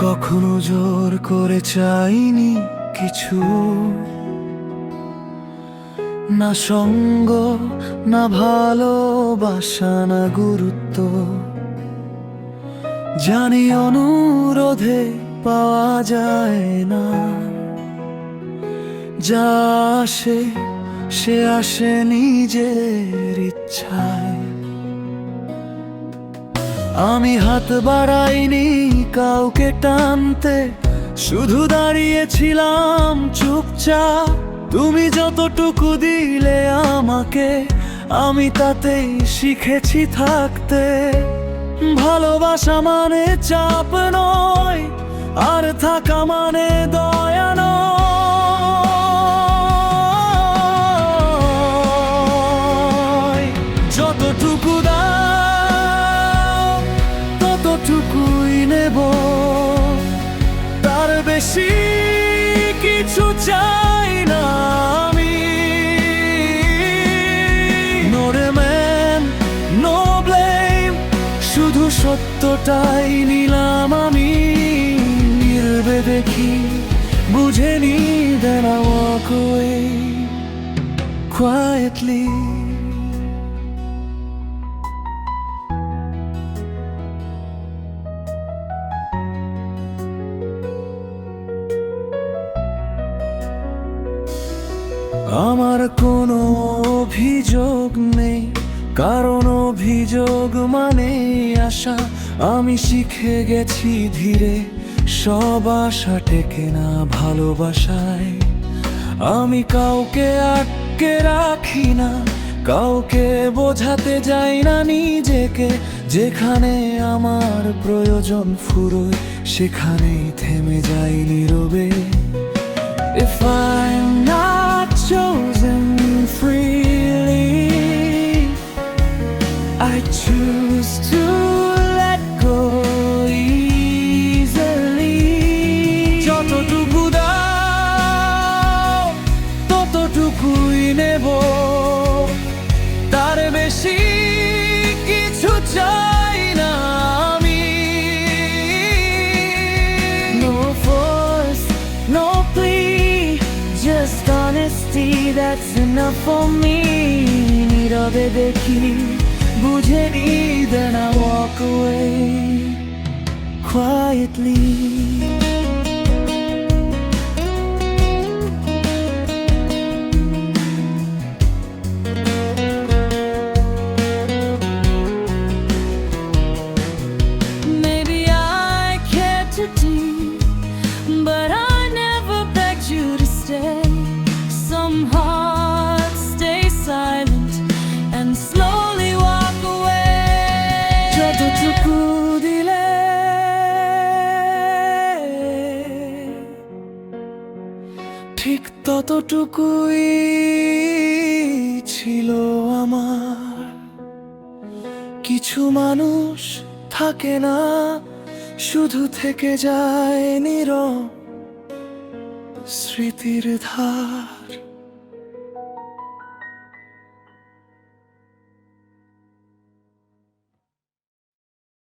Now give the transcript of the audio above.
কখনো জোর করে চাইনি কিছু, না সঙ্গ, না ভালোবাসা, না গুরুত্ব। জানি অনুরোধে পাওয়া যায় না, যা আসে সে আসে নিজের ইচ্ছায়। আমি হাত বাড়াইনি কাউকে টানতে, শুধু দাঁড়িয়েছিলাম চুপচাপ। তুমি যতটুকু দিলে আমাকে, আমি তাতেই শিখেছি থাকতে। ভালোবাসা মানে চাপ নয়, আর থাকা মানে দয়া নয়। যতটুকু দাও ততটুকুই নেব, তার বেশি কিছু চাই না আমি। নো রিমেন্ড, নো ব্লেম, শুধু সত্যটাই নিলাম আমি। নীরবে দেখি, বুঝে নি, then I walk away quietly. আমার কোনো অভিযোগ নেই, কারণ অভিযোগ মানে আশা। আমি শিখে গেছি ধীরে, সব আশা টেকে না ভালোবাসায়। আমি কাউকে আটকে রাখি না, কাউকে বোঝাতে যাই না নিজেকে। যেখানে আমার প্রয়োজন ফুরোয়, সেখানেই থেমে যাই নীরবে। If I'm not chosen freely, I choose to let go easily. যতটুকু দাও ততটুকুই নেব, তার বেশি কিছু চাই না আমি। No force, no plea, just honesty, that's enough for me. নীরবে দেখি, বুঝে নি, then I walk away quietly. Maybe I cared too deep, but I never begged you to stay. Some hearts stay silent and slowly walk away. যতটুকু দিলে ঠিক ততটুকুই ছিল আমার। কিছু মানুষ থাকে না, শুধু থেকে যায় নীরব স্মৃতির ধার।